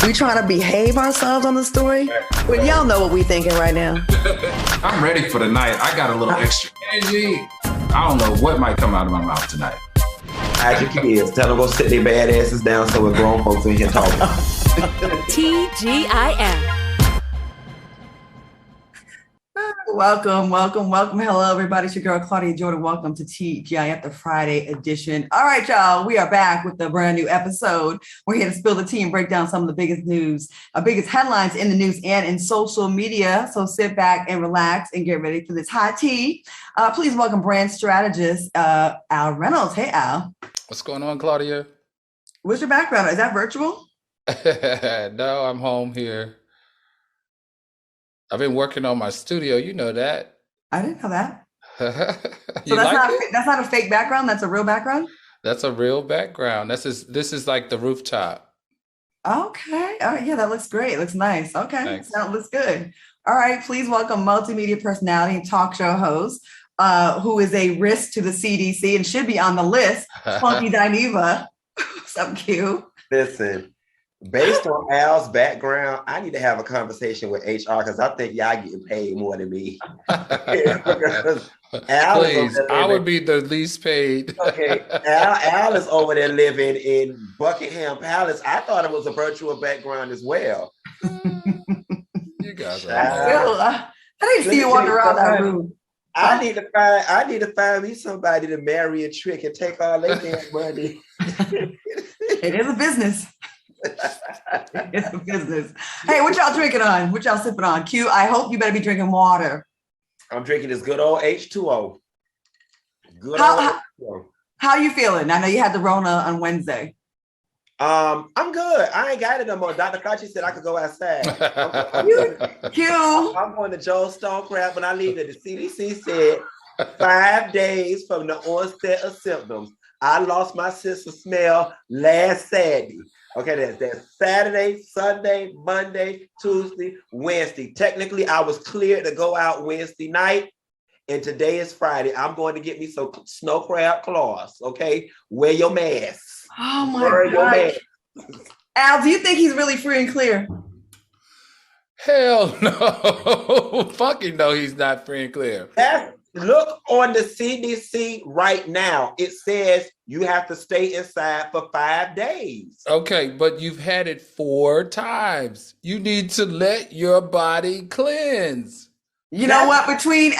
We trying to behave ourselves on the story? Well, y'all know what we thinking right now. I'm ready for the night. I got a little extra energy. I don't know what might come out of my mouth tonight. Hide your kids. Tell them go sit their bad asses down so we're grown folks in here talking. TGIF. Welcome. Hello, everybody. It's your girl, Claudia Jordan. Welcome to TGIF, the Friday edition. All right, y'all. We are back with a brand new episode. We're here to spill the tea and break down some of the biggest news, biggest headlines in the news and in social media. So sit back and relax and get ready for this hot tea. Please welcome brand strategist, Al Reynolds. Hey, Al. What's going on, Claudia? What's your background? Is that virtual? No, I'm home here. I've been working on my studio. You know that. I didn't know that. You So like it? that's not a fake background. That's a real background. That's a real background. This is like the rooftop. Okay. All right. Yeah, that looks great. It looks nice. Okay. Thanks. That looks good. All right. Please welcome multimedia personality and talk show host, who is a risk to the CDC and should be on the list, Funky Dineva. What's up, Q? Listen, based on Al's background, I need to have a conversation with HR because I think y'all getting paid more than me. Because Al is Please, over there I would living, be the least paid. okay. Al is over there living in Buckingham Palace. I thought it was a virtual background as well. You guys are Child. I didn't see you walking around that room. I need to find me somebody to marry a trick and take all their damn money. It is a business. It's a business. Hey, what y'all drinking on? What y'all sipping on? Q, I hope you better be drinking water. I'm drinking this good old H2O. Good How- old H2O. How you feeling? I know you had the Rona on Wednesday. I'm good. I ain't got it no more. Dr. Fauci said I could go outside. Q, I'm going to Joe Stone crap when I leave it. The CDC said 5 days from the onset of symptoms. I lost my sense of smell last Saturday. Okay, that's Saturday, Sunday, Monday, Tuesday, Wednesday. Technically, I was cleared to go out Wednesday night, and today is Friday. I'm going to get me some snow crab claws, okay? Wear your mask. oh Wear my your God. mask. Al, do you think he's really free and clear? Hell no. Fucking no, he's not free and clear. Look on the CDC right now. It says you have to stay inside for 5 days. Okay, but you've had it 4 times. You need to let your body cleanse. You know what? Between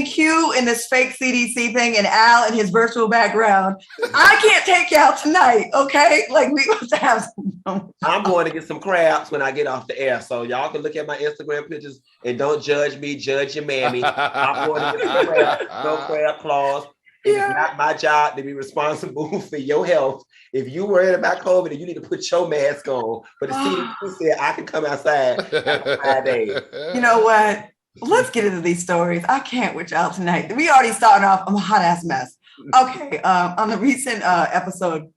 Q and this fake CDC thing and Al and his virtual background, I can't take you out tonight, okay? Like, we must have some. I'm going to get some crabs when I get off the air. So y'all can look at my Instagram pictures and don't judge me, judge your mammy. I'm going to get some crabs, no crab claws. It is not my job to be responsible for your health. If you worried about COVID, then you need to put your mask on. But the CDC said I can come outside after 5 days. You know what? Let's get into these stories. I can't with y'all tonight. We already starting off. I'm a hot ass mess. Okay. On the recent episode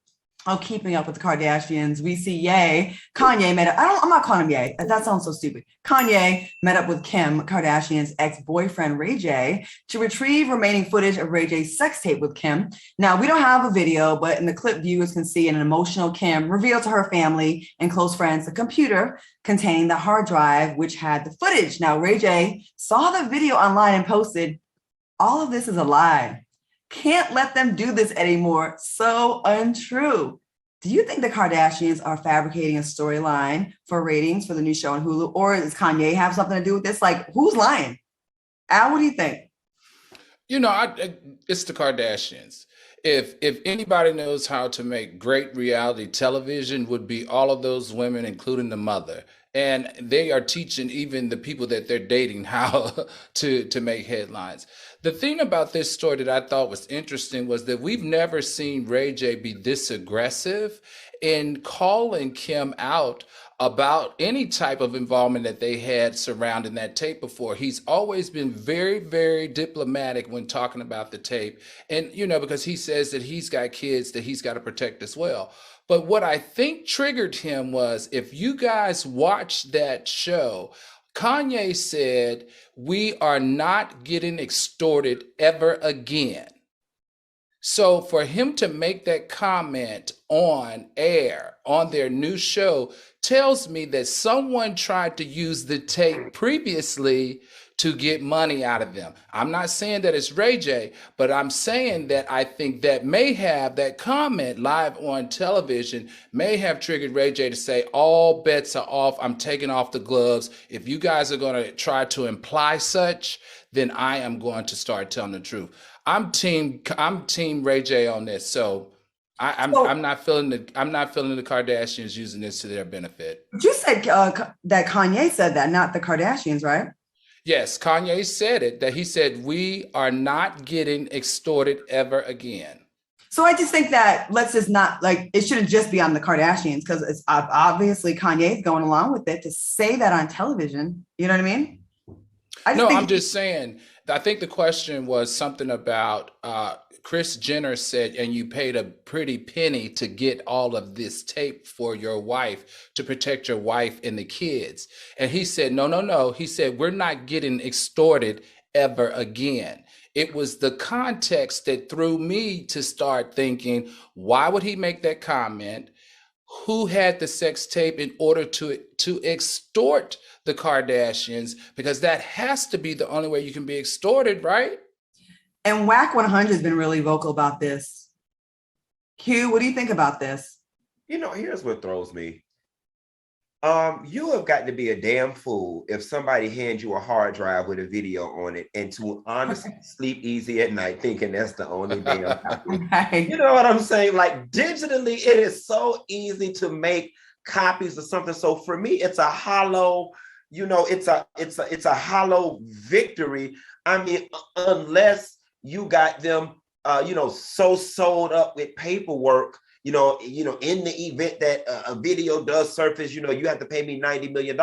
of Keeping Up with the Kardashians, we see Kanye met up. I'm not calling him Ye. That sounds so stupid. Kanye met up with Kim Kardashian's ex-boyfriend Ray J to retrieve remaining footage of Ray J's sex tape with Kim. Now, we don't have a video, but in the clip, viewers can see an emotional Kim reveal to her family and close friends the computer containing the hard drive, which had the footage. Now, Ray J saw the video online and posted, "All of this is a lie. Can't let them do this anymore. So untrue." Do you think the Kardashians are fabricating a storyline for ratings for the new show on Hulu? Or does Kanye have something to do with this? Like, who's lying? Al, what do you think? You know, it's the Kardashians. If anybody knows how to make great reality television, would be all of those women, including the mother. And they are teaching even the people that they're dating how to make headlines. The thing about this story that I thought was interesting was that we've never seen Ray J be this aggressive in calling Kim out about any type of involvement that they had surrounding that tape before. He's always been very, very diplomatic when talking about the tape. And, you know, because he says that he's got kids that he's got to protect as well. But what I think triggered him was, if you guys watch that show, Kanye said, "We are not getting extorted ever again." So for him to make that comment on air on their new show tells me that someone tried to use the tape previously to get money out of them. I'm not saying that it's Ray J, but I'm saying that I think that comment live on television may have triggered Ray J to say, all bets are off. I'm taking off the gloves. If you guys are going to try to imply such, then I am going to start telling the truth. I'm team Ray J on this. So I'm not feeling the Kardashians using this to their benefit. You said that Kanye said that, not the Kardashians, right? Yes, Kanye said it, that he said, we are not getting extorted ever again. So I just think that let's just not, like, it shouldn't just be on the Kardashians, because it's obviously Kanye's going along with it to say that on television. You know what I mean? I'm just saying, I think the question was something about Kris Jenner said, and you paid a pretty penny to get all of this tape for your wife to protect your wife and the kids. And he said, no. He said, we're not getting extorted ever again. It was the context that threw me to start thinking, why would he make that comment? Who had the sex tape in order to extort the Kardashians? Because that has to be the only way you can be extorted, right? And Whack 100 has been really vocal about this. Q, what do you think about this? Here's what throws me. You have got to be a damn fool if somebody hands you a hard drive with a video on it and to honestly sleep easy at night thinking that's the only damn copy. Right. You know what I'm saying? Like, digitally, it is so easy to make copies of something. So for me, it's a hollow, it's a hollow victory. I mean, unless you got them so sold up with paperwork, in the event that a video does surface, you have to pay me $90 million,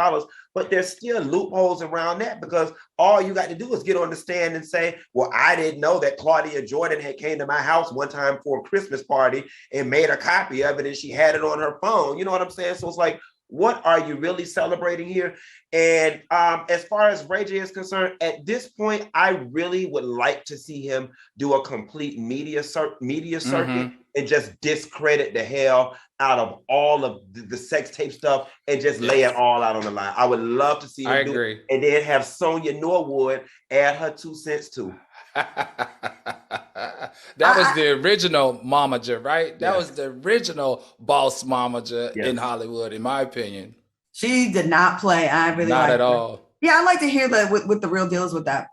but there's still loopholes around that, because all you got to do is get on the stand and say, well, I didn't know that Claudia Jordan had came to my house one time for a Christmas party and made a copy of it, and she had it on her phone. You know what I'm saying? So it's like, what are you really celebrating here? And as far as Ray J is concerned, at this point, I really would like to see him do a complete media circuit and just discredit the hell out of all of the sex tape stuff and just lay it all out on the line. I would love to see him do it, and then have Sonia Norwood add her 2 cents too. That was the original momager, right? That was the original boss momager in Hollywood, in my opinion. She did not play. I really not at all. Yeah, I like to hear that what the real deal is with that,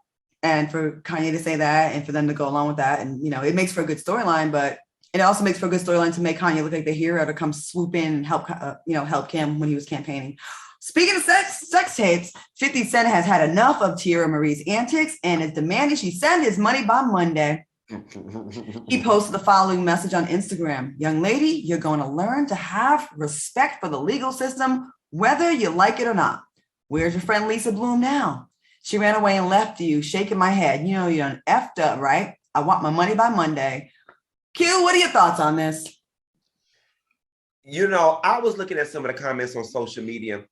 and for Kanye to say that, and for them to go along with that, and it makes for a good storyline, but it also makes for a good storyline to make Kanye look like the hero to come swoop in and help Kim when he was campaigning. Speaking of sex tapes, 50 Cent has had enough of Tyra Marie's antics and is demanding she send his money by Monday. He posted the following message on Instagram. Young lady, you're going to learn to have respect for the legal system, whether you like it or not. Where's your friend Lisa Bloom now? She ran away and left you, shaking my head. You done effed up, right? I want my money by Monday. Q, what are your thoughts on this? I was looking at some of the comments on social media,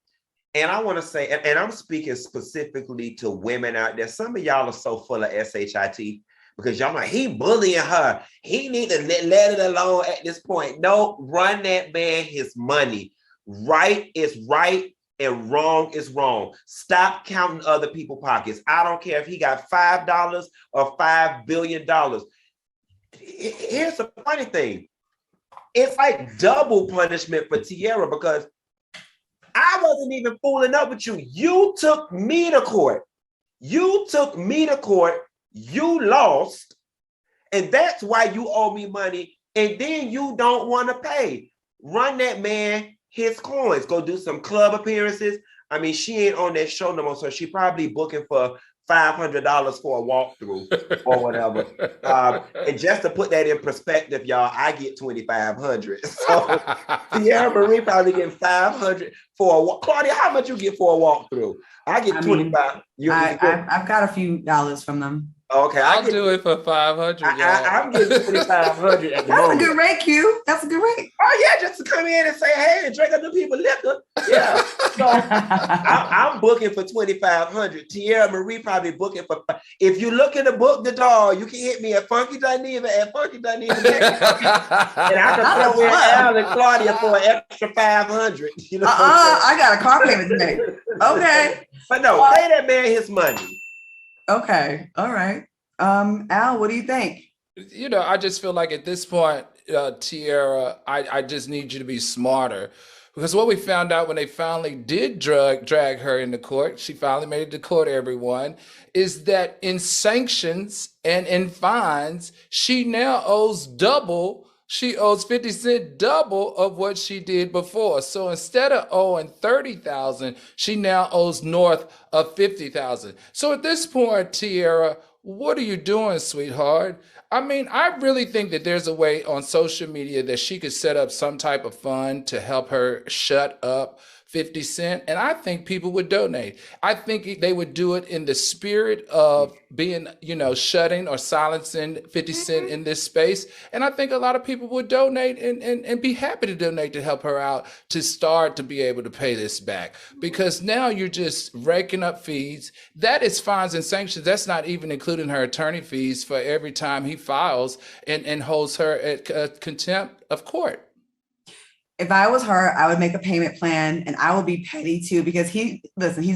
and I want to say, and I'm speaking specifically to women out there. Some of y'all are so full of SHIT because y'all like, he bullying her. He need to let it alone at this point. No, run that man his money. Right is right and wrong is wrong. Stop counting other people's pockets. I don't care if he got $5 or $5 billion. Here's the funny thing. It's like double punishment for Tiara, because I wasn't even fooling up with you. You took me to court. You lost. And that's why you owe me money. And then you don't want to pay. Run that man his coins. Go do some club appearances. I mean, she ain't on that show no more, so she probably booking for $500 for a walkthrough or whatever. And just to put that in perspective, y'all, I get $2,500. So Tiara Marie probably getting $500 for a walk. Claudia, how much you get for a walkthrough? I get $25. I've got a few dollars from them. Okay, I'll do it for 500. I'm getting 2,500 at the moment. That's a good rate, Q. That's a good rate. Oh yeah, just to come in and say, hey, and drink other people liquor. Yeah. So I'm booking for 2,500. Tiara Marie probably booking for. If you look in the book, the doll, you can hit me at Funky Duneva at Funky Duneva. And I can throw in Al and Claudia for an extra 500. You know I got a car payment to make. Okay. But no, pay that man his money. Okay. All right. Al, what do you think? You know, I just feel like at this point, Tiara, I just need you to be smarter. Because what we found out when they finally did drag her into court, she finally made it to court, everyone, is that in sanctions and in fines, she now owes double. She owes 50 Cent double of what she did before. So instead of owing 30,000, she now owes north of 50,000. So at this point, Tiara, what are you doing, sweetheart? I mean, I really think that there's a way on social media that she could set up some type of fund to help her shut up 50 Cent. And I think people would donate. I think they would do it in the spirit of being, you know, shutting or silencing 50 Cent in this space. And I think a lot of people would donate and be happy to donate to help her out to start to be able to pay this back. Because now you're just raking up fees. That is fines and sanctions. That's not even including her attorney fees for every time he files and holds her at contempt of court. If I was her, I would make a payment plan and I would be petty too, because he's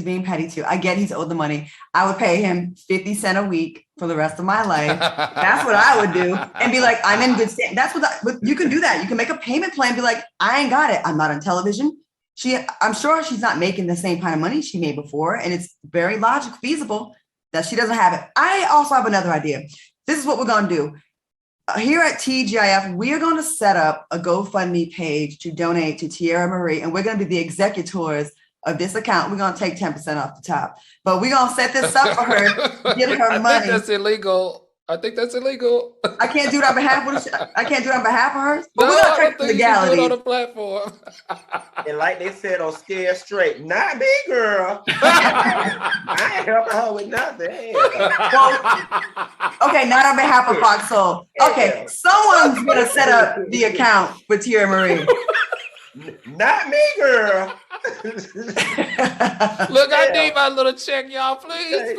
being petty too. I get he's owed the money. I would pay him 50 cents a week for the rest of my life. That's what I would do. And be like, I'm in good stand. That's what you can do that. You can make a payment plan, be like, I ain't got it. I'm not on television. I'm sure she's not making the same kind of money she made before. And it's very logical, feasible that she doesn't have it. I also have another idea. This is what we're going to do. Here at TGIF, we are going to set up a GoFundMe page to donate to Tyra Marie, and we're going to be the executors of this account. We're going to take 10% off the top, but we're going to set this up for her, get her money. I think that's illegal. I I can't do it on behalf of I can't do it on behalf of her. But no, we're going to check the legality on the platform. And like they said on Scared Straight, not me, girl. I ain't helping her with nothing. Well, okay, not on behalf of FOXSOUL. Okay, someone's going to set up the account for Tyra Marie. Not me, girl. Look, I need my little check, y'all. Please.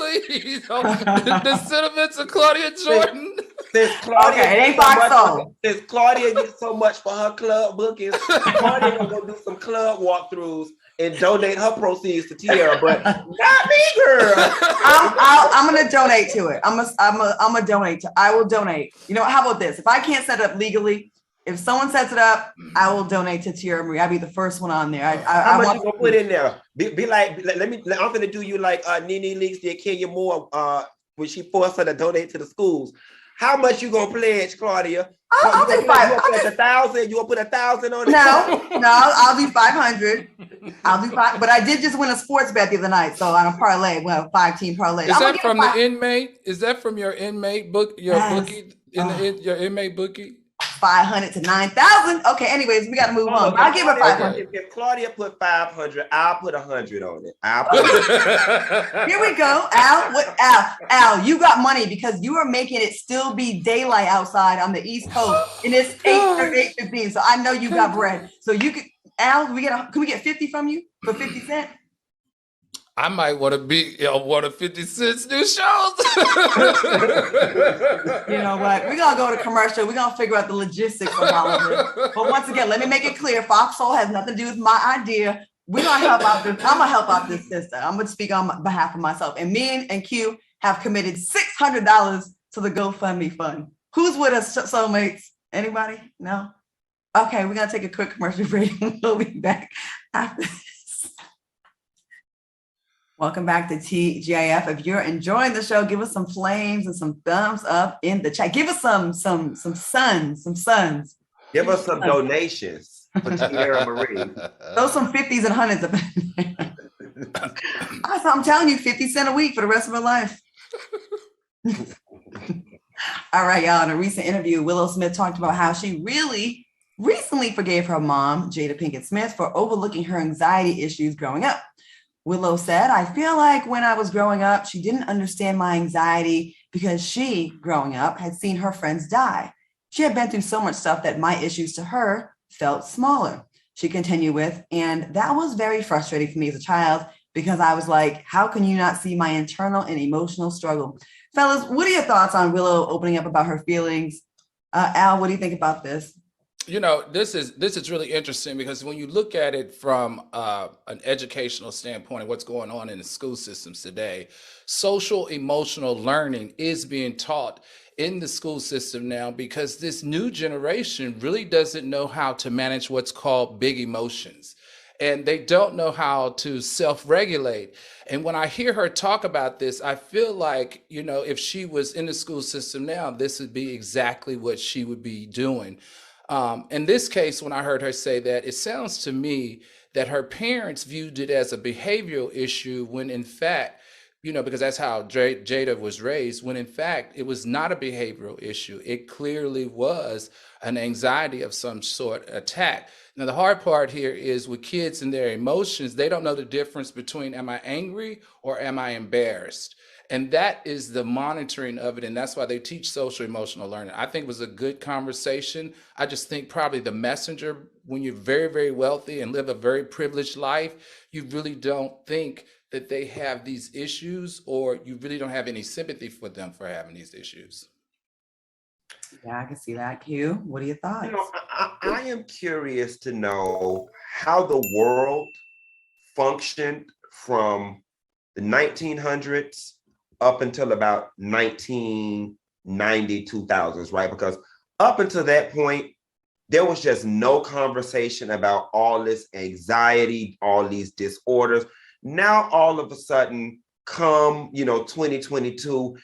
The sentiments of Claudia Jordan. Since Claudia, okay, it ain't FOXSOUL. Since Claudia gets so much for her club bookings, Claudia gonna go do some club walkthroughs and donate her proceeds to Tiara, but not me, girl. I'm gonna donate to it. I'm gonna donate to. I will donate. You know, how about this? If I can't set it up legally, if someone sets it up, I will donate to Tyra Marie. I'll be the first one on there. How much you gonna put in there? Be like, I'm gonna do you like Nene Leakes did Kenya Moore when she forced her to donate to the schools. How much you gonna pledge, Claudia? I'll do 500. You gonna put 1,000? You gonna put 1,000 on it? No, I'll do 500. I'll do 5. But I did just win a sports bet the other night, so on a parlay, 5-team parlay. Is that from the inmate? Is that from your inmate book? Your bookie your inmate bookie? 500 to 9,000. Okay, anyways, we got to move on. I'll give her 500. If Claudia put 500, I'll put 100 on it. Here we go, Al, you got money because you are making it still be daylight outside on the East Coast, and it's 8:15. So I know you got bread. So you could, Al, can we get 50 from you for 50 cents? I might want to be one of 50 Cent's new shows. You know what? We're going to go to commercial. We're going to figure out the logistics of all of this. But once again, let me make it clear. FOXSOUL has nothing to do with my idea. We're going to help out this. I'm going to help out this sister. I'm going to speak on behalf of myself. And me and Q have committed $600 to the GoFundMe fund. Who's with us, soulmates? Anybody? No? Okay, we're going to take a quick commercial break. We'll be back after this. Welcome back to TGIF. If you're enjoying the show, give us some flames and some thumbs up in the chat. Give us some suns. Give us some donations for Tiara Marie. Throw some 50s and 100s. I'm telling you, 50 cents a week for the rest of her life. All right, y'all. In a recent interview, Willow Smith talked about how she really recently forgave her mom, Jada Pinkett Smith, for overlooking her anxiety issues growing up. Willow said, I feel like when I was growing up, she didn't understand my anxiety because she, growing up, had seen her friends die. She had been through so much stuff that my issues to her felt smaller. She continued with, and that was very frustrating for me as a child because I was like, how can you not see my internal and emotional struggle? Fellas, what are your thoughts on Willow opening up about her feelings? Al, what do you think about this? You know, this is really interesting because when you look at it from an educational standpoint of what's going on in the school systems today, social emotional learning is being taught in the school system now because this new generation really doesn't know how to manage what's called big emotions. And they don't know how to self-regulate. And when I hear her talk about this, I feel like, you know, if she was in the school system now, this would be exactly what she would be doing. In this case, when I heard her say that, it sounds to me that her parents viewed it as a behavioral issue when in fact, you know, because that's how Jada was raised, when in fact it was not a behavioral issue. It clearly was an anxiety of some sort attack. Now, the hard part here is with kids and their emotions, they don't know the difference between am I angry or am I embarrassed? And that is the monitoring of it. And that's why they teach social emotional learning. I think it was a good conversation. I just think probably the messenger, when you're very, very wealthy and live a very privileged life, you really don't think that they have these issues, or you really don't have any sympathy for them for having these issues. Yeah, I can see that. Q, what are your thoughts? You know, I am curious to know how the world functioned from the 1900s up until about 1990, 2000s, right? Because up until that point, there was just no conversation about all this anxiety, all these disorders. Now, all of a sudden, come, 2022,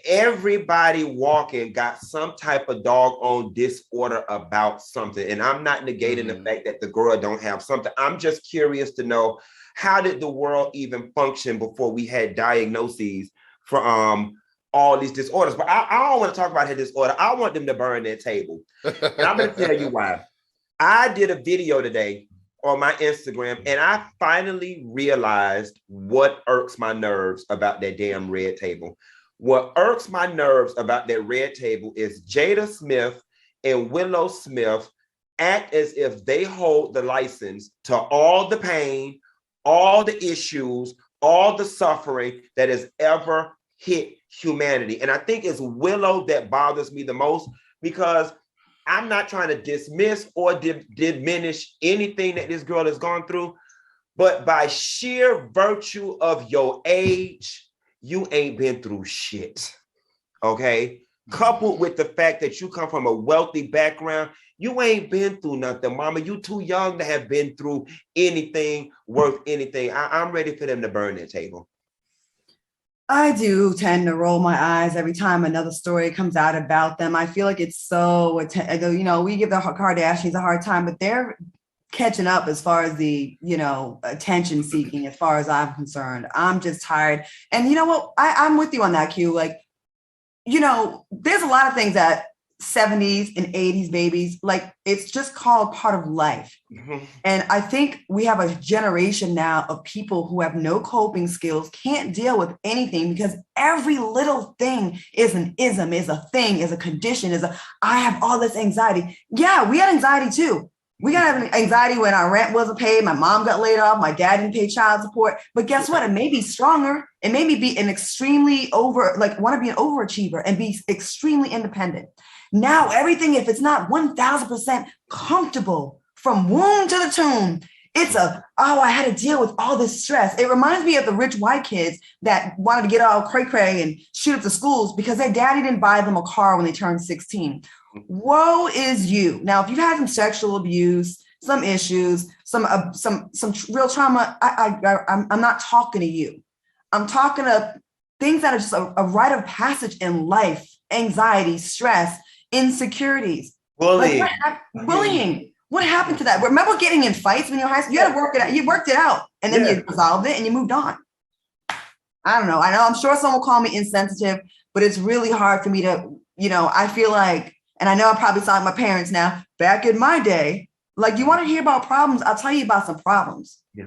everybody walking got some type of doggone disorder about something. And I'm not negating the fact that the girl don't have something. I'm just curious to know, how did the world even function before we had diagnoses for all these disorders? But I don't want to talk about her disorder. I want them to burn their table. And I'm going to tell you why. I did a video today on my Instagram, and I finally realized what irks my nerves about that damn red table. What irks my nerves about that red table is Jada Smith and Willow Smith act as if they hold the license to all the pain, all the issues, all the suffering that has ever hit humanity. And I think it's Willow that bothers me the most, because I'm not trying to dismiss or diminish anything that this girl has gone through, but by sheer virtue of your age, you ain't been through shit, okay? Coupled with the fact that you come from a wealthy background, you ain't been through nothing, mama. You too young to have been through anything worth anything. I'm ready for them to burn their table. I do tend to roll my eyes every time another story comes out about them. I feel like it's so, we give the Kardashians a hard time, but they're catching up as far as the, attention seeking, as far as I'm concerned. I'm just tired. And you know what? I'm with you on that, Q. Like, there's a lot of things that 70s and 80s babies, like, it's just called part of life. Mm-hmm. And I think we have a generation now of people who have no coping skills, can't deal with anything, because every little thing is an ism, is a thing, is a condition, I have all this anxiety. Yeah, we had anxiety too. We got to have anxiety when our rent wasn't paid, my mom got laid off, my dad didn't pay child support. But guess what? It made me stronger. It made me be an extremely want to be an overachiever and be extremely independent. Now, everything, if it's not 1000% comfortable from womb to the tomb, it's I had to deal with all this stress. It reminds me of the rich white kids that wanted to get all cray-cray and shoot up the schools because their daddy didn't buy them a car when they turned 16. Woe is you. Now, if you've had some sexual abuse, some issues, some real trauma, I'm not talking to you. I'm talking to things that are just a rite of passage in life: anxiety, stress, insecurities, bullying. Bullying. What happened to that? Remember getting in fights when you were high school? You had to work it out. You worked it out, and then you resolved it and you moved on. I don't know. I know I'm sure someone will call me insensitive, but it's really hard for me to, I feel like, and I know I probably sound like my parents now, back in my day, like, you want to hear about problems? I'll tell you about some problems. Yeah.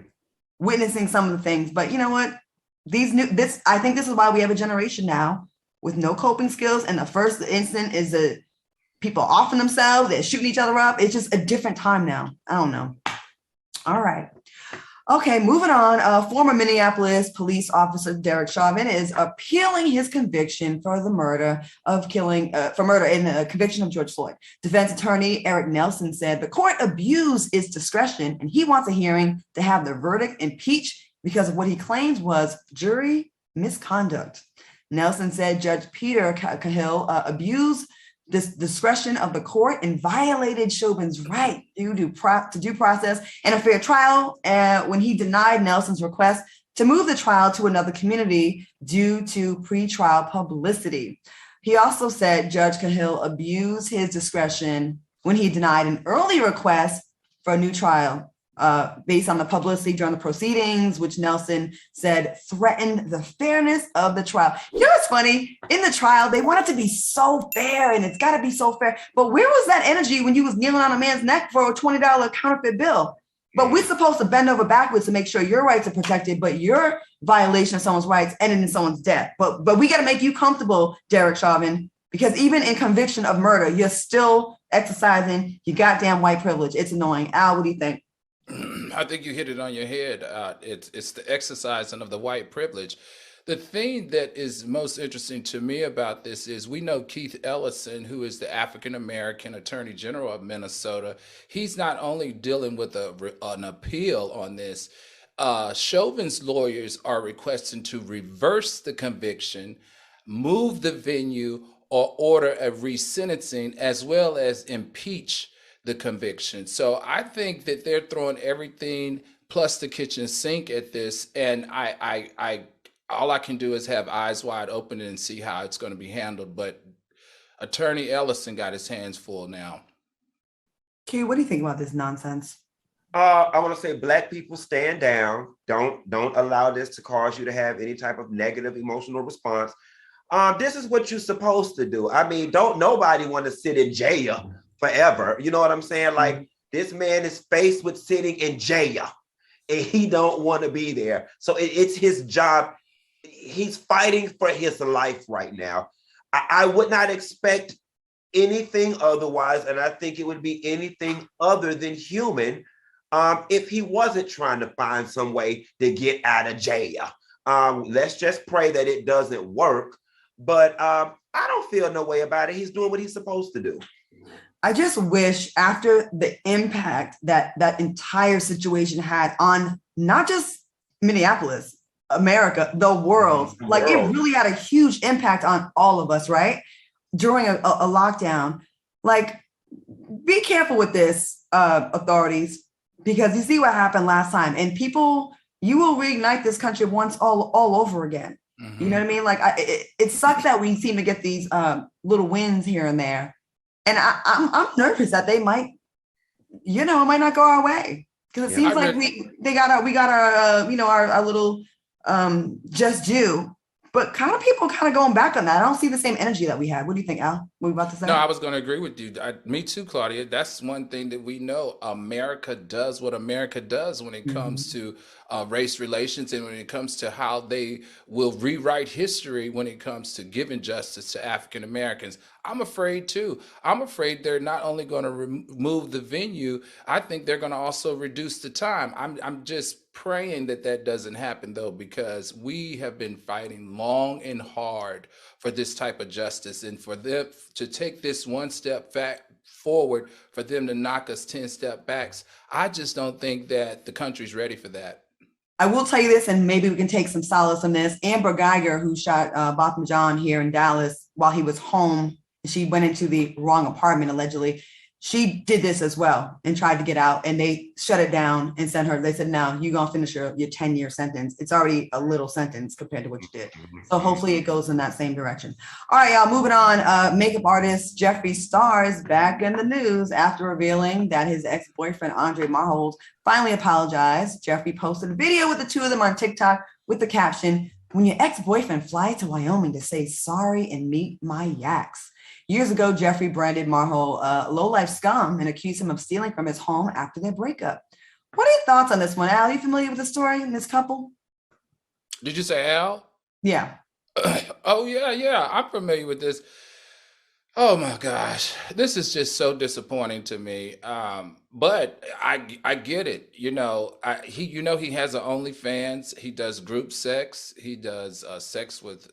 Witnessing some of the things. But you know what? I think this is why we have a generation now with no coping skills. And the first incident is that people offing themselves, they're shooting each other up. It's just a different time now. I don't know. All right. Okay, moving on. Former Minneapolis police officer Derek Chauvin is appealing his conviction for the murder of in the conviction of George Floyd. Defense attorney Eric Nelson said the court abused its discretion and he wants a hearing to have the verdict impeached because of what he claims was jury misconduct. Nelson said Judge Peter Cahill abused this discretion of the court and violated Chauvin's right to due process and a fair trial when he denied Nelson's request to move the trial to another community due to pretrial publicity. He also said Judge Cahill abused his discretion when he denied an early request for a new trial based on the publicity during the proceedings, which Nelson said threatened the fairness of the trial. You know what's funny? In the trial, they want it to be so fair, and it's got to be so fair. But where was that energy when you was kneeling on a man's neck for a $20 counterfeit bill? But we're supposed to bend over backwards to make sure your rights are protected, but your violation of someone's rights ended in someone's death. But we got to make you comfortable, Derek Chauvin, because even in conviction of murder, you're still exercising your goddamn white privilege. It's annoying. Al, what do you think? I think you hit it on your head. It's the exercising of the white privilege. The thing that is most interesting to me about this is we know Keith Ellison, who is the African-American Attorney General of Minnesota. He's not only dealing with an appeal on this. Chauvin's lawyers are requesting to reverse the conviction, move the venue, or order a resentencing, as well as impeach the conviction. So I think that they're throwing everything plus the kitchen sink at this, and I all I can do is have eyes wide open and see how it's going to be handled. But Attorney Ellison got his hands full now. Q, what do you think about this nonsense? I want to say Black people stand down. Don't allow this to cause you to have any type of negative emotional response. This is what you're supposed to do. I mean, don't nobody want to sit in jail forever. You know what I'm saying? Like, this man is faced with sitting in jail and he don't want to be there. So it's his job. He's fighting for his life right now. I would not expect anything otherwise, and I think it would be anything other than human if he wasn't trying to find some way to get out of jail. Let's just pray that it doesn't work. But I don't feel no way about it. He's doing what he's supposed to do. I just wish after the impact that entire situation had on not just Minneapolis, America, the world, it really had a huge impact on all of us, right? During a lockdown. Like, be careful with this, authorities, because you see what happened last time, and you will reignite this country once all over again. Mm-hmm. You know what I mean? Like, it sucks that we seem to get these little wins here and there. And I'm nervous that they might, it might not go our way, because it seems like we got our little just due, but people going back on that. I don't see the same energy that we had. What do you think, Al? What were you about to say? No, I was going to agree with you. Me too, Claudia. That's one thing that we know. America does what America does when it comes to race relations, and when it comes to how they will rewrite history when it comes to giving justice to African Americans. I'm afraid too. I'm afraid they're not only going to remove the venue, I think they're going to also reduce the time. I'm just praying that doesn't happen, though, because we have been fighting long and hard for this type of justice, and for them to take this one step forward, for them to knock us 10 steps back. I just don't think that the country's ready for that. I will tell you this, and maybe we can take some solace from this. Amber Geiger, who shot Botham Jean here in Dallas while he was home, she went into the wrong apartment, allegedly. She did this as well and tried to get out, and they shut it down and sent her. They said, no, you're going to finish your 10-year sentence. It's already a little sentence compared to what you did. So hopefully it goes in that same direction. All right, y'all, moving on. Makeup artist Jeffree Star is back in the news after revealing that his ex-boyfriend, Andre Marhold, finally apologized. Jeffree posted a video with the two of them on TikTok with the caption, "When your ex-boyfriend flies to Wyoming to say sorry and meet my yaks." Years ago, Jeffree branded Marhold low-life scum and accused him of stealing from his home after their breakup. What are your thoughts on this one, Al? Are you familiar with the story in this couple? Did you say Al? Yeah. Oh yeah, I'm familiar with this. Oh my gosh, this is just so disappointing to me. But I get it. He has an OnlyFans. He does group sex. He does sex with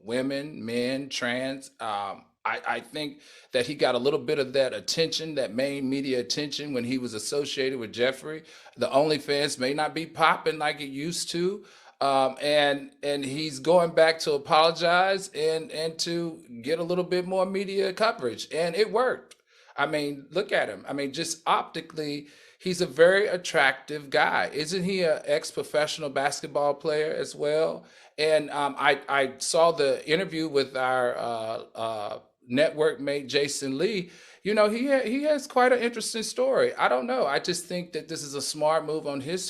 women, men, trans. I think that he got a little bit of that attention, that main media attention, when he was associated with Jeffrey. The OnlyFans may not be popping like it used to. And he's going back to apologize and to get a little bit more media coverage, and it worked. I mean, look at him. I mean, just optically, he's a very attractive guy. Isn't he an ex-professional basketball player as well? And I saw the interview with our network mate Jason Lee. He has quite an interesting story. I don't know. I just think that this is a smart move on his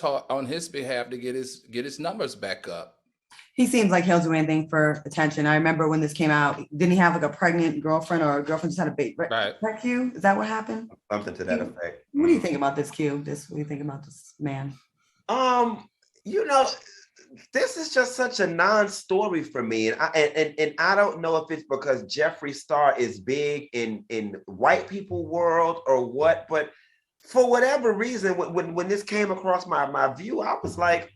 behalf to get his numbers back up. He seems like he'll do anything for attention. I remember when this came out, didn't he have like a pregnant girlfriend, or a girlfriend just had a baby? Right. Right, Q? Is that what happened? Something to that effect. What do you think about this, Q? What do you think about this man? This is just such a non-story for me, and I don't know if it's because Jeffree Star is big in white people world or what, but for whatever reason, when this came across my view, I was like,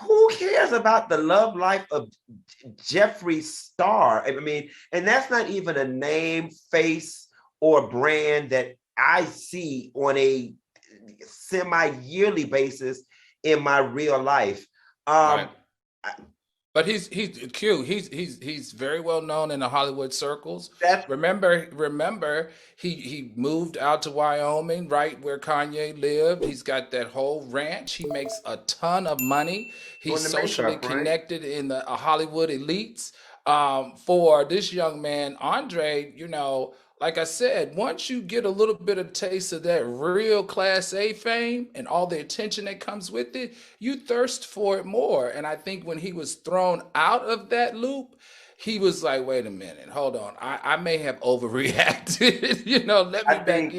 who cares about the love life of Jeffree Star? I mean, and that's not even a name, face, or brand that I see on a semi-yearly basis in my real life. Right. But he's Q. He's very well known in the Hollywood circles. Remember, he moved out to Wyoming, right where Kanye lived. He's got that whole ranch. He makes a ton of money. He's socially connected in the Hollywood elites. For this young man, Andre, like I said, once you get a little bit of taste of that real Class A fame and all the attention that comes with it, you thirst for it more. And I think when he was thrown out of that loop, he was like, wait a minute, hold on. I may have overreacted. Let me back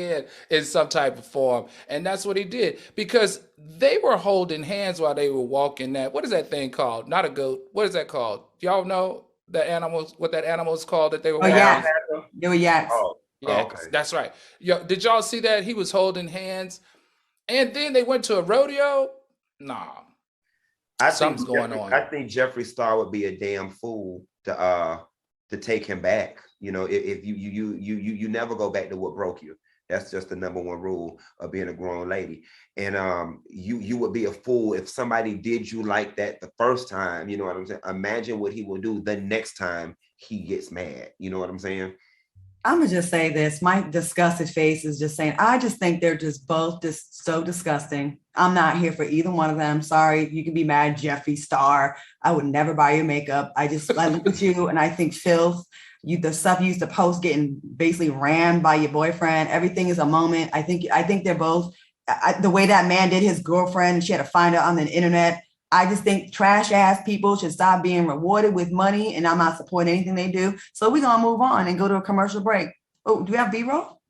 in some type of form. And that's what he did, because they were holding hands while they were walking that. What is that thing called? Not a goat. What is that called? Y'all know? What that animal is called that they were walking? Yeah. They were yaks. Oh, yeah, okay. That's right. Did y'all see that? He was holding hands, and then they went to a rodeo. Nah, something's going on. I think Jeffree Star would be a damn fool to take him back. If you never go back to what broke you. That's just the number one rule of being a grown lady. And you would be a fool if somebody did you like that the first time. You know what I'm saying? Imagine what he will do the next time he gets mad. You know what I'm saying? I'm gonna just say this. My disgusted face is just saying, I just think they're just both just so disgusting. I'm not here for either one of them. Sorry, you can be mad, Jeffree Star. I would never buy your makeup. I look at you and I think filth. The stuff you used to post getting basically rammed by your boyfriend. Everything is a moment. I think they're both, the way that man did his girlfriend, she had to find out on the internet. I just think trash ass people should stop being rewarded with money, and I'm not supporting anything they do. So we're going to move on and go to a commercial break. Oh, do we have B-roll?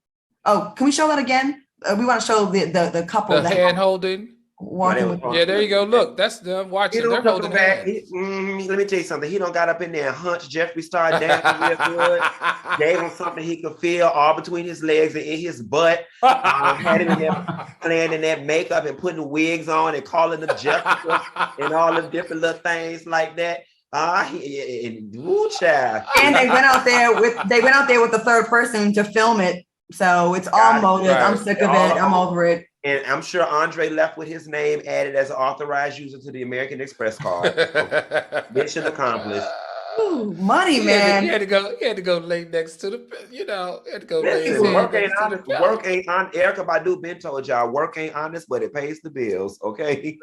Oh, can we show that again? We want to show the couple. The hand holding. Yeah, there you go. Look, that's them watching. They're holding hands. Let me tell you something. He done got up in there and hunched Jeffree Star down real good. Gave him something he could feel all between his legs and in his butt. Had him in there playing in that makeup and putting wigs on and calling them Jeffree and all the different little things like that. Child. And they went out there with the third person to film it. So it's all motive. Right. I'm sick of it. I'm over it. And I'm sure Andre left with his name added as an authorized user to the American Express card. Mission accomplished. Ooh, money, man. He had to go lay next to the, had to go lay work ain't honest. Work ain't on. Erykah Badu been told y'all, work ain't honest, but it pays the bills. Okay.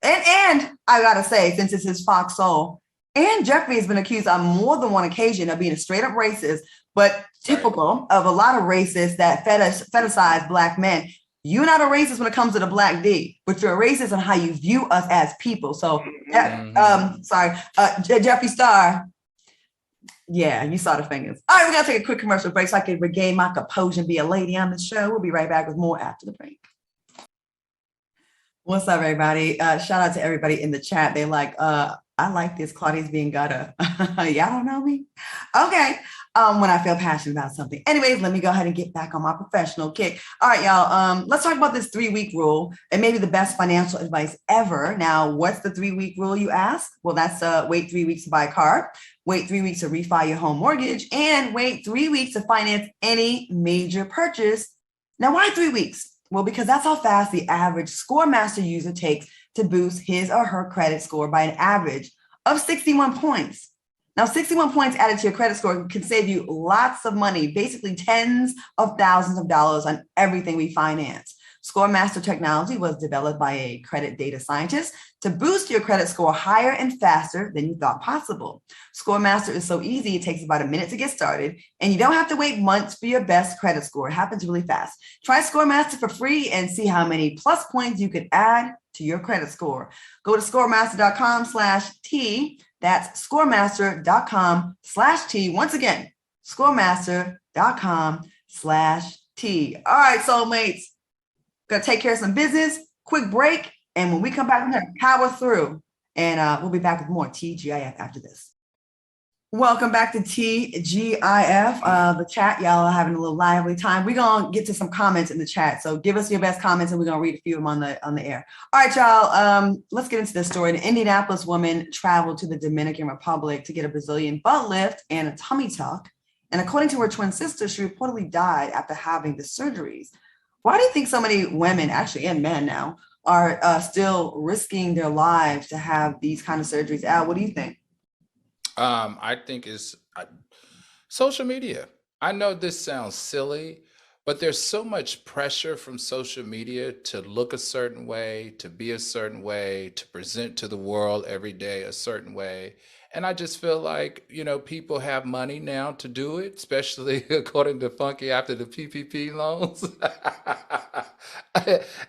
And I gotta say, since this is FOXSOUL, and Jeffree has been accused on more than one occasion of being a straight up racist, but typical of a lot of racists that fetishize Black men. You're not a racist when it comes to the Black D, but you're a racist on how you view us as people. So, Jeffree Star. Yeah, you saw the fingers. All right, we're gonna take a quick commercial break so I can regain my composure and be a lady on the show. We'll be right back with more after the break. What's up, everybody? Shout out to everybody in the chat. They like, I like this. Claudia's being gutter. Y'all don't know me? Okay. When I feel passionate about something. Anyways, let me go ahead and get back on my professional kick. All right, y'all. Let's talk about this 3-week rule and maybe the best financial advice ever. Now, what's the 3-week rule, you ask? Well, that's wait 3 weeks to buy a car, wait 3 weeks to refi your home mortgage, and wait 3 weeks to finance any major purchase. Now, why 3 weeks? Well, because that's how fast the average ScoreMaster user takes to boost his or her credit score by an average of 61 points. Now, 61 points added to your credit score can save you lots of money, basically tens of thousands of dollars on everything we finance. ScoreMaster technology was developed by a credit data scientist to boost your credit score higher and faster than you thought possible. ScoreMaster is so easy, it takes about a minute to get started, and you don't have to wait months for your best credit score. It happens really fast. Try ScoreMaster for free and see how many plus points you could add to your credit score. Go to scoremaster.com/T. That's scoremaster.com/T. Once again, scoremaster.com/T. All right, soulmates. Gonna take care of some business, quick break, and when we come back, we're gonna power through, and we'll be back with more TGIF after this. Welcome back to TGIF. The chat, y'all are having a little lively time. We're gonna get to some comments in the chat, so give us your best comments, and we're gonna read a few of them on the air. All right, y'all. Let's get into this story. An Indianapolis woman traveled to the Dominican Republic to get a Brazilian butt lift and a tummy tuck, and according to her twin sister, she reportedly died after having the surgeries. Why do you think so many women, actually, and men now, are still risking their lives to have these kind of surgeries? Al, what do you think? I think it's social media. I know this sounds silly, but there's so much pressure from social media to look a certain way, to be a certain way, to present to the world every day a certain way. And I just feel like, people have money now to do it, especially according to Funky after the PPP loans.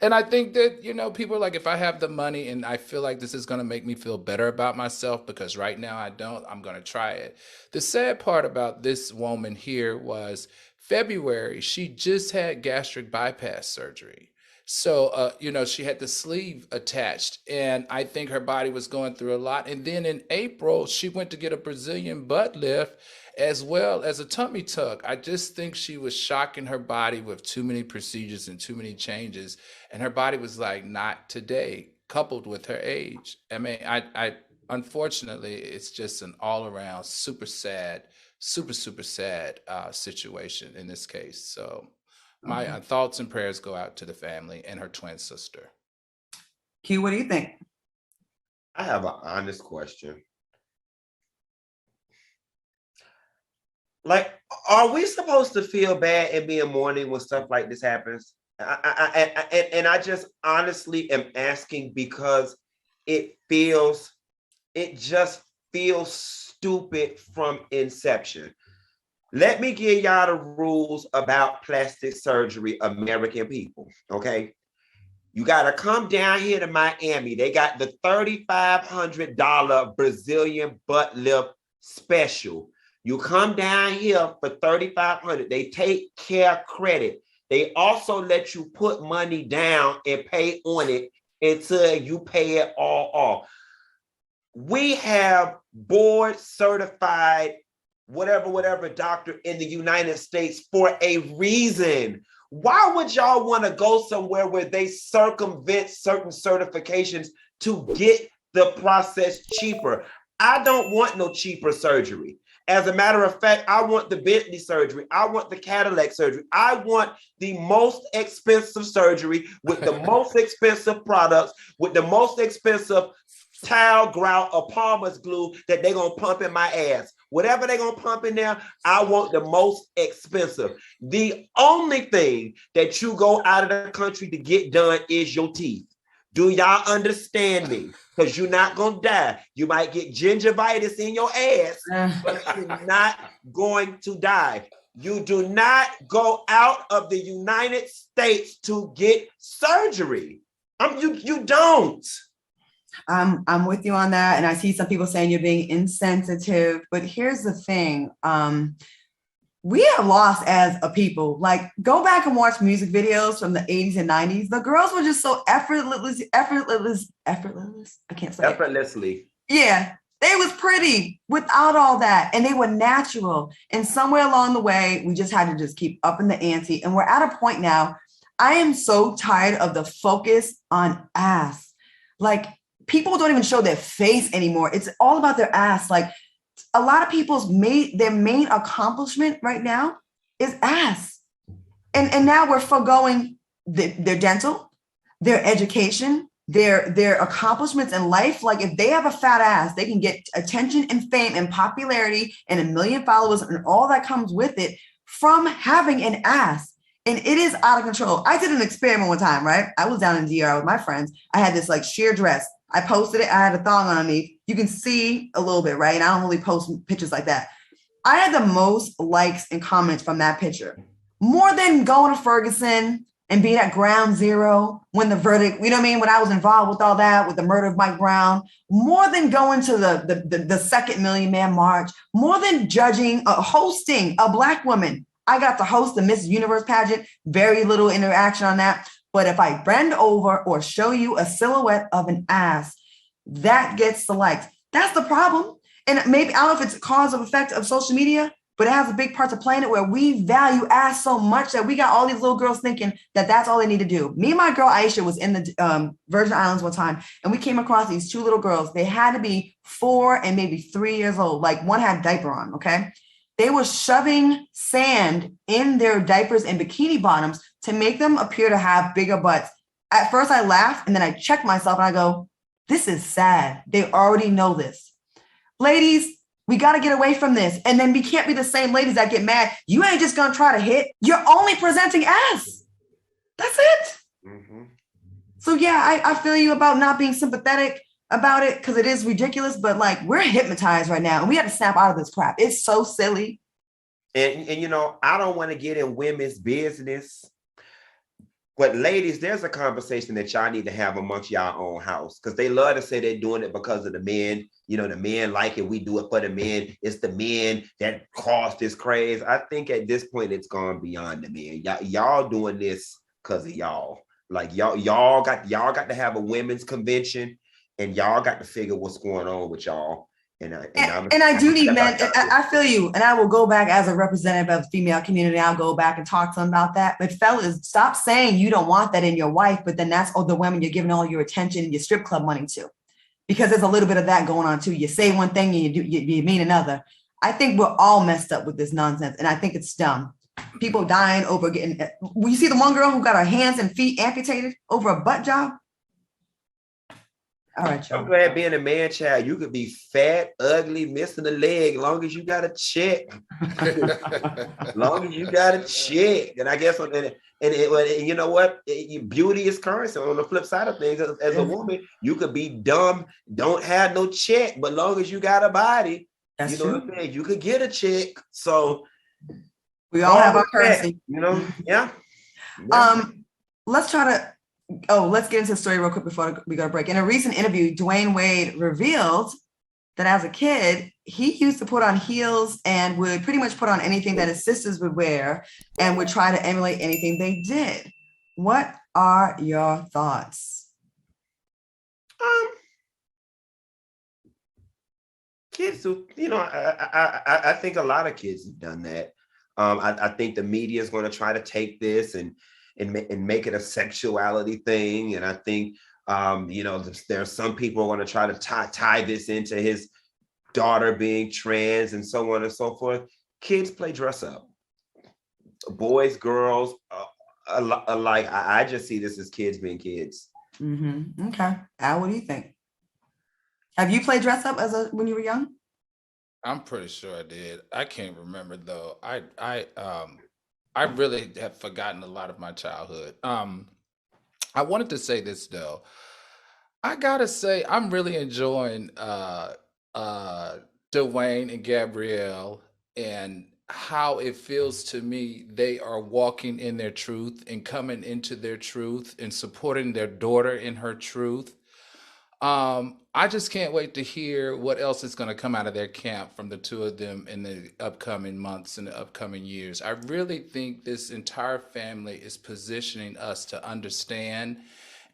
And I think that, people are like, if I have the money and I feel like this is going to make me feel better about myself because right now I don't, I'm going to try it. The sad part about this woman here was February, she just had gastric bypass surgery. So, she had the sleeve attached, and I think her body was going through a lot. And then in April, she went to get a Brazilian butt lift as well as a tummy tuck. I just think she was shocking her body with too many procedures and too many changes. And her body was like, not today, coupled with her age. I mean, I unfortunately, it's just an all around super sad situation in this case. So my thoughts and prayers go out to the family and her twin sister. Q, what do you think? I have an honest question. Like, are we supposed to feel bad and be in mourning when stuff like this happens? I just honestly am asking because it just feels stupid from inception. Let me give y'all the rules about plastic surgery, American people, okay? You got to come down here to Miami. They got the $3,500 Brazilian butt lift special. You come down here for $3,500. They take care credit. They also let you put money down and pay on it until you pay it all off. We have board certified whatever doctor in the United States for a reason. Why would y'all want to go somewhere where they circumvent certain certifications to get the process cheaper? I don't want no cheaper surgery. As a matter of fact, I want the Bentley surgery. I want the Cadillac surgery. I want the most expensive surgery with the most expensive products, with the most expensive towel, grout, or Palmer's glue that they're going to pump in my ass. Whatever they're going to pump in there, I want the most expensive. The only thing that you go out of the country to get done is your teeth. Do y'all understand me? Because you're not going to die. You might get gingivitis in your ass, but you're not going to die. You do not go out of the United States to get surgery. You don't. I'm with you on that. And I see some people saying you're being insensitive, but here's the thing. we have lost as a people. Like, go back and watch music videos from the 80s and 90s. The girls were just so effortless. I can't say it. Effortlessly. Yeah, they was pretty without all that, and they were natural. And somewhere along the way, we just had to just keep upping the ante. And we're at a point now. I am so tired of the focus on ass. Like, people don't even show their face anymore. It's all about their ass. Like, a lot of people's their main accomplishment right now is ass. And now we're foregoing their dental, their education, their accomplishments in life. Like, if they have a fat ass, they can get attention and fame and popularity and 1 million followers and all that comes with it from having an ass. And it is out of control. I did an experiment one time, right? I was down in DR with my friends. I had this like sheer dress. I posted it. I had a thong underneath. You can see a little bit, right? And I don't really post pictures like that. I had the most likes and comments from that picture. More than going to Ferguson and being at ground zero when the verdict, you know what I mean? When I was involved with all that, with the murder of Mike Brown, more than going to the second Million Man March, more than judging, hosting a Black woman. I got to host the Miss Universe pageant, very little interaction on that. But if I bend over or show you a silhouette of an ass, that gets the likes. That's the problem. And maybe, I don't know if it's a cause of effect of social media, but it has a big part to play in it, where we value ass so much that we got all these little girls thinking that that's all they need to do. Me and my girl Aisha was in the Virgin Islands one time, and we came across these 2 little girls. They had to be 4 and maybe 3 years old. Like, one had diaper on, okay? They were shoving sand in their diapers and bikini bottoms to make them appear to have bigger butts. At first I laughed, and then I checked myself and I go, this is sad. They already know this. Ladies, we got to get away from this. And then we can't be the same ladies that get mad. You ain't just going to try to hit. You're only presenting ass. That's it. Mm-hmm. So yeah, I feel you about not being sympathetic about it, because it is ridiculous, but like, we're hypnotized right now and we have to snap out of this crap. It's so silly. And you know, I don't want to get in women's business, but ladies, there's a conversation that y'all need to have amongst y'all own house, because they love to say they're doing it because of the men. You know, the men like it. We do it for the men. It's the men that caused this craze. I think at this point, it's gone beyond the men. Y'all doing this because of y'all. Like, y'all got to have a women's convention, and y'all got to figure what's going on with y'all. And I do need men. I feel you. And I will go back as a representative of the female community. I'll go back and talk to them about that. But fellas, stop saying you don't want that in your wife, but then that's all the women you're giving all your attention and your strip club money to. Because there's a little bit of that going on too. You say one thing and you mean another. I think we're all messed up with this nonsense. And I think it's dumb. People dying over getting, you see the one girl who got her hands and feet amputated over a butt job? All right, y'all. I'm glad being a man child, you could be fat, ugly, missing a leg, long as you got a check. Long as you got a check. And I guess, and you know what? Beauty is currency. On the flip side of things, as a woman, you could be dumb, don't have no check, but long as you got a body, That's you know true. what I'm saying? You could get a check. So we all have our currency. You know, yeah. Let's get into the story real quick before we go to break. In a recent interview, Dwayne Wade revealed that as a kid, he used to put on heels and would pretty much put on anything that his sisters would wear and would try to emulate anything they did. What are your thoughts? Kids who, you know, I think a lot of kids have done that. I think the media is going to try to take this and make it a sexuality thing. And I think, you know, there are some people who are going to try to tie this into his daughter being trans and so on and so forth. Kids play dress up. Boys, girls, alike. I just see this as kids being kids. Mm-hmm. Okay. Al, what do you think? Have you played dress up when you were young? I'm pretty sure I did. I can't remember though. I really have forgotten a lot of my childhood. I wanted to say this though. I gotta say I'm really enjoying Dwayne and Gabrielle and how it feels to me they are walking in their truth and coming into their truth and supporting their daughter in her truth. I just can't wait to hear what else is going to come out of their camp from the two of them in the upcoming months and the upcoming years. I really think this entire family is positioning us to understand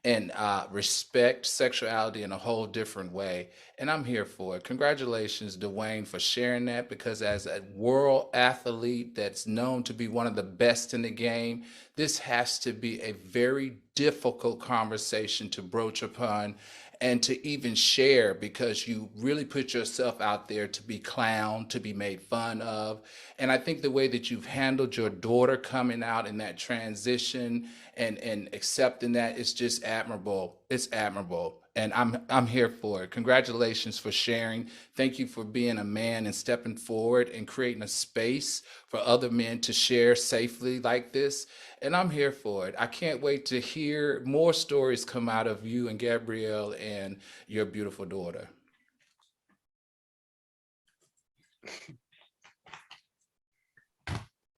and respect sexuality in a whole different way. And I'm here for it. Congratulations, Dwayne, for sharing that, because as a world athlete that's known to be one of the best in the game, this has to be a very difficult conversation to broach upon and to even share, because you really put yourself out there to be clowned, to be made fun of. And I think the way that you've handled your daughter coming out in that transition and accepting that is just admirable. It's admirable. And I'm here for it. Congratulations for sharing. Thank you for being a man and stepping forward and creating a space for other men to share safely like this. And I'm here for it. I can't wait to hear more stories come out of you and Gabrielle and your beautiful daughter.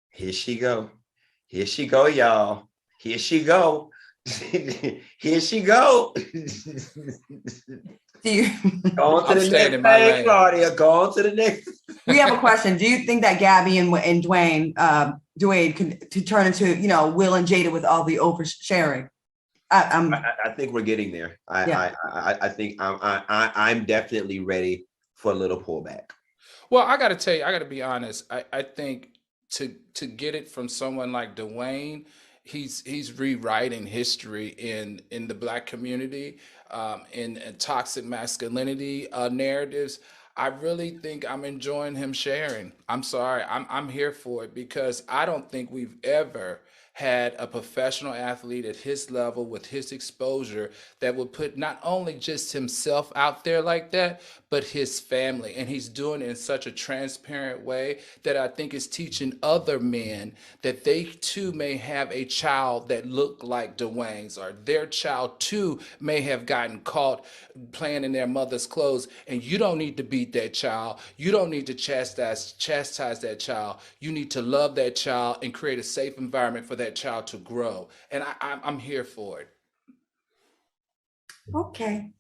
Here she go. Here she go, y'all. Here she go. Here she go. Do you, Go on to I'm the staying next in my page, lane. Claudia. Go on to the next. we have a question. Do you think that Gabby and Dwayne, Dwayne could to turn into, Will and Jada with all the oversharing? I think we're getting there. Yeah. I think I'm definitely ready for a little pullback. Well, I got to tell you, I got to be honest. I think to get it from someone like Dwayne, he's rewriting history in the Black community, in toxic masculinity narratives. I really think I'm enjoying him sharing. I'm sorry, I'm here for it, because I don't think we've ever had a professional athlete at his level with his exposure that would put not only just himself out there like that, but his family. And he's doing it in such a transparent way that I think is teaching other men that they too may have a child that looked like Dwayne's, or their child too may have gotten caught playing in their mother's clothes. And you don't need to beat that child. You don't need to chastise that child. You need to love that child and create a safe environment for that child to grow. And I'm here for it. Okay.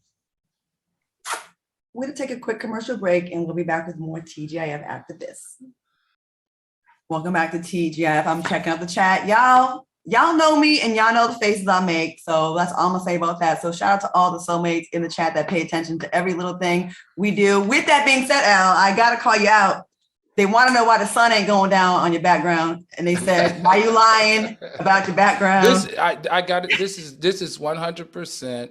We're going to take a quick commercial break and we'll be back with more TGIF after this. Welcome back to TGIF. I'm checking out the chat. Y'all know me and y'all know the faces I make. So that's all I'm going to say about that. So shout out to all the soulmates in the chat that pay attention to every little thing we do. With that being said, Al, I got to call you out. They want to know why the sun ain't going down on your background. And they said, why you lying about your background? I got it. This is 100%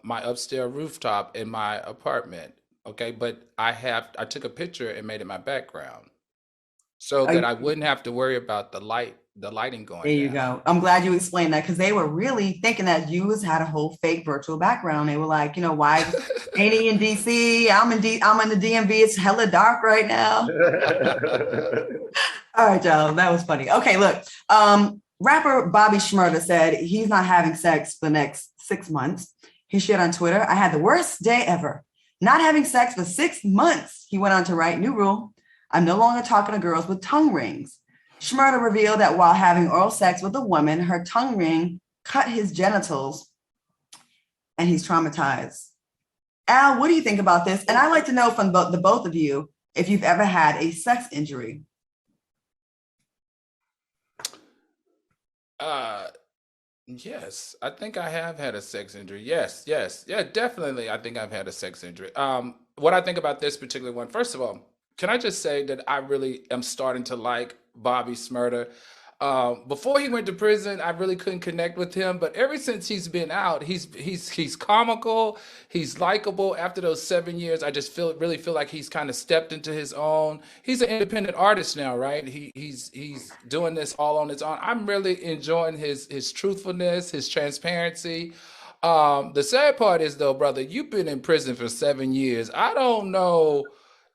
my upstairs rooftop in my apartment. Okay. But I took a picture and made it my background so that I wouldn't have to worry about the lighting going There you down. go. I'm glad you explained that, because they were really thinking that you had a whole fake virtual background. They were like, why ain't he in DC? I'm in the DMV. It's hella dark right now. All right, y'all. That was funny. Okay, look. Rapper Bobby Shmurda said he's not having sex for the next 6 months. He shared on Twitter, "I had the worst day ever. Not having sex for 6 months." He went on to write, "New rule. I'm no longer talking to girls with tongue rings." Shmurda revealed that while having oral sex with a woman, her tongue ring cut his genitals and he's traumatized. Al, what do you think about this? And I'd like to know from the both of you if you've ever had a sex injury. Yes, I think I have had a sex injury. Yes, yeah, definitely. I think I've had a sex injury. What I think about this particular one, first of all, can I just say that I really am starting to like Bobby Shmurda. Before he went to prison, I really couldn't connect with him, but ever since he's been out, he's comical, he's likable. After those 7 years, I just really feel like he's kind of stepped into his own. He's an independent artist now, right? He's doing this all on his own. I'm really enjoying his truthfulness, his transparency. The sad part is though, brother, you've been in prison for 7 years. I don't know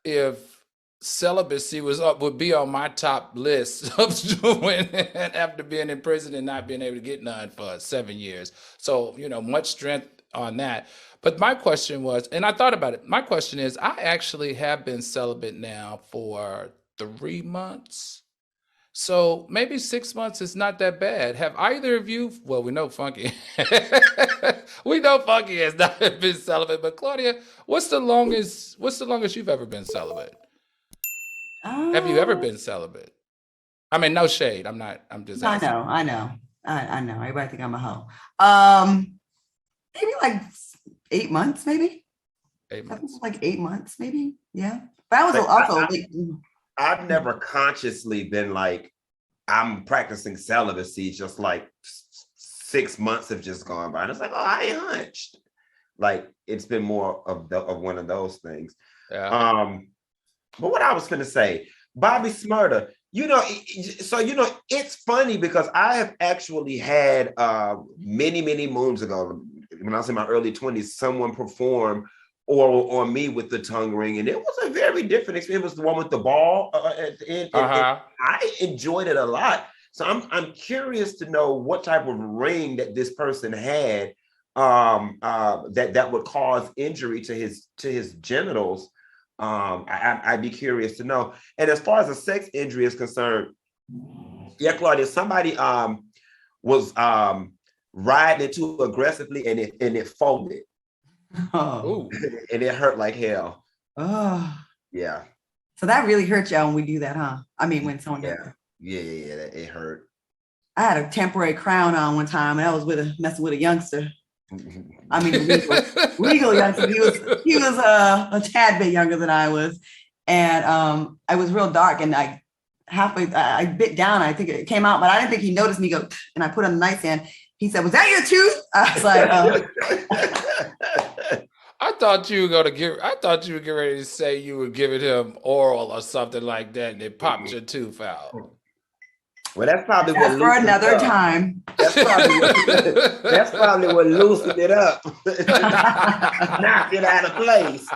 if celibacy would be on my top list of doing after being in prison and not being able to get none for 7 years. So, much strength on that. But my question was, and I thought about it, my question is, I actually have been celibate now for 3 months. So maybe 6 months is not that bad. Have either of you? Well, we know Funky. We know Funky has not been celibate. But Claudia, what's the longest? What's the longest you've ever been celibate? Have you ever been celibate? I mean, no shade. I'm not. I'm just. I Asking. know. I know. Everybody think I'm a hoe. Maybe like 8 months, maybe. 8 months. Like 8 months, maybe. Yeah. But I was also. I've never consciously been like, I'm practicing celibacy, just like 6 months have just gone by. And it's like, oh, I ain't hunched. Like, it's been more of one of those things. Yeah. But what I was going to say, Bobby Smurda, it's funny because I have actually had many, many moons ago, when I was in my early 20s, someone perform oral on me with the tongue ring, and it was a very different experience. It was the one with the ball at the end. And I enjoyed it a lot. So I'm curious to know what type of ring that this person had that would cause injury to his genitals. I'd be curious to know. And as far as a sex injury is concerned, yeah, Claudia, somebody was riding it too aggressively, and it folded. Oh. And it hurt like hell. Oh. Yeah. So that really hurt y'all when we do that, huh? I mean, when someone does that. Yeah, it hurt. I had a temporary crown on one time, and I was messing with a youngster. I mean, legal youngster. He was a tad bit younger than I was, and I was real dark, and I bit down. I think it came out, but I didn't think he noticed me. Go, and I put on the nightstand. He said, "Was that your tooth?" I was like, I thought you were getting ready to say you were giving him oral or something like that, and it popped your tooth out. Well, that's probably what for another time. That's probably what loosened it up. Knocked it out of place.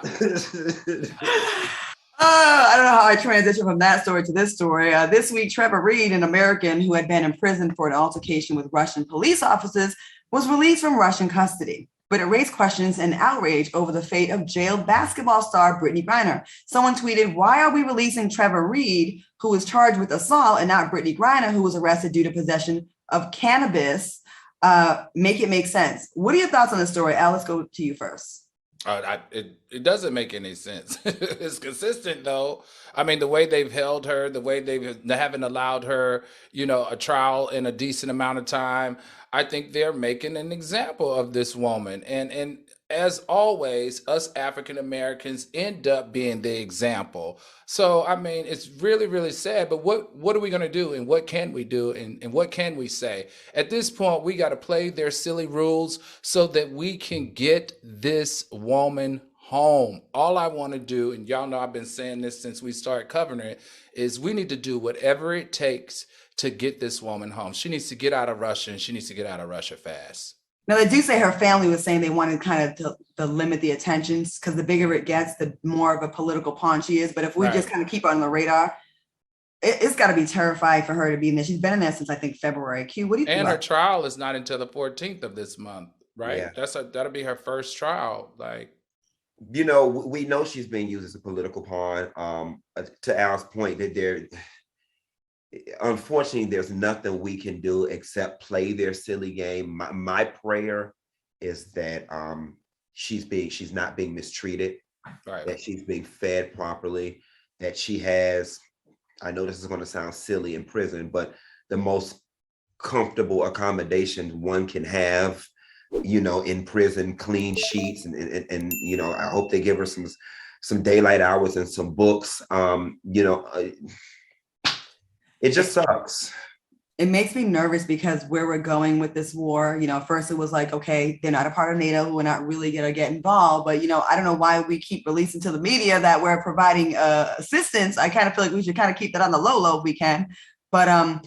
I don't know how I transitioned from that story to this story. This week, Trevor Reed, an American who had been in prison for an altercation with Russian police officers, was released from Russian custody. But it raised questions and outrage over the fate of jailed basketball star Brittany Griner. Someone tweeted, "Why are we releasing Trevor Reed, who was charged with assault, and not Brittany Griner, who was arrested due to possession of cannabis? Make it make sense." What are your thoughts on this story? Al, let's go to you first. It doesn't make any sense. It's consistent though. I mean, the way they've held her, the way they haven't allowed her, a trial in a decent amount of time. I think they're making an example of this woman. And as always, us African Americans end up being the example. So, I mean, it's really, really sad. But what are we going to do? And what can we do? And what can we say? At this point, we got to play their silly rules so that we can get this woman home. All I want to do, and y'all know I've been saying this since we started covering it, is we need to do whatever it takes to get this woman home. She needs to get out of Russia, and she needs to get out of Russia fast. Now, they do say her family was saying they wanted kind of to limit the attentions because the bigger it gets, the more of a political pawn she is. But if we just kind of keep her on the radar, it's got to be terrifying for her to be in there. She's been in there since, I think, February. Q, what do you think? And her trial is not until the 14th of this month, right? Yeah. That'll be her first trial. We know she's being used as a political pawn. To Al's point, that unfortunately, there's nothing we can do except play their silly game. My prayer is that she's not being mistreated, right, that she's being fed properly, that she has, I know this is going to sound silly in prison, but the most comfortable accommodation one can have, in prison, clean sheets, and I hope they give her some daylight hours and some books. It just sucks. It makes me nervous because where we're going with this war, first it was like, okay, they're not a part of NATO. We're not really going to get involved. But, I don't know why we keep releasing to the media that we're providing assistance. I kind of feel like we should kind of keep that on the low if we can. But,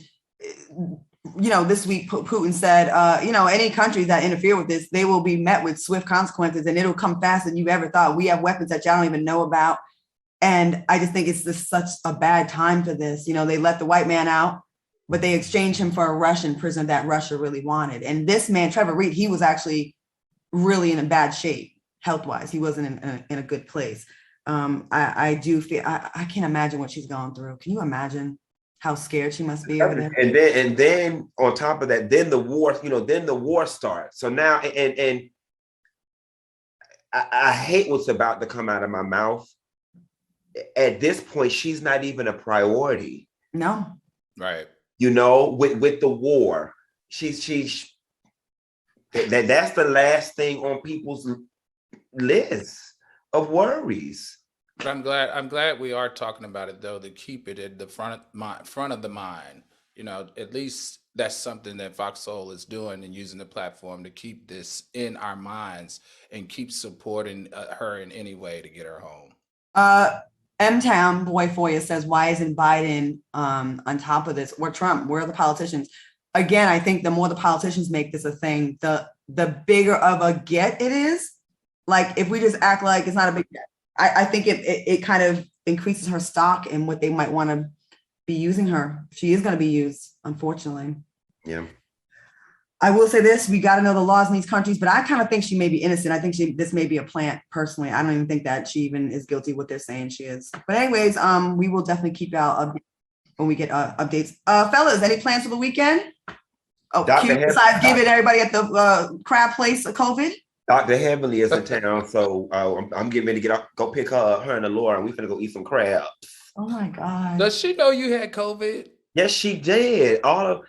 this week Putin said, any countries that interfere with this, they will be met with swift consequences and it'll come faster than you've ever thought. We have weapons that y'all don't even know about. And I just think it's just such a bad time for this. They let the white man out, but they exchanged him for a Russian prisoner that Russia really wanted. And this man, Trevor Reed, he was actually really in a bad shape health-wise. He wasn't in a good place. I do feel, I can't imagine what she's going through. Can you imagine? how scared she must be over there. And then on top of that, then the war, then the war starts. So now, and I hate what's about to come out of my mouth. At this point, she's not even a priority. No. Right. With the war, that's the last thing on people's list of worries. But I'm glad we are talking about it though, to keep it at the front of the mind. At least that's something that FOXSOUL is doing, and using the platform to keep this in our minds and keep supporting her in any way to get her home. M-Town Boy Foya says, why isn't Biden on top of this, or Trump? Where are the politicians? Again, I think the more the politicians make this a thing, the bigger of a get it is. Like, if we just act like it's not a big get, I think it kind of increases her stock in what they might want to be using her. She is going to be used, unfortunately. Yeah. I will say this: we got to know the laws in these countries, but I kind of think she may be innocent. I think this may be a plant. Personally, I don't even think that she even is guilty of what they're saying she is. But anyways, we will definitely keep y'all updated when we get updates. Fellas, any plans for the weekend? Oh, cute. Besides giving everybody at the crab place a COVID. Dr. Heavenly is in town, so I'm getting ready to go pick her and Laura, and we're gonna go eat some crabs. Oh my God! Does she know you had COVID? Yes, she did. Why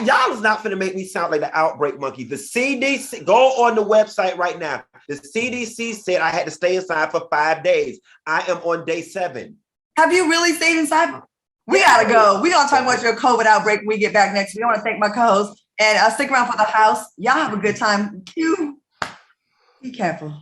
y'all is not finna make me sound like the outbreak monkey? The CDC, go on the website right now. The CDC said I had to stay inside for 5 days. I am on day 7. Have you really stayed inside? We gotta go. We're gonna talk about your COVID outbreak when we get back next week. I want to thank my co-host and stick around for the house. Y'all have a good time. Q. Be careful.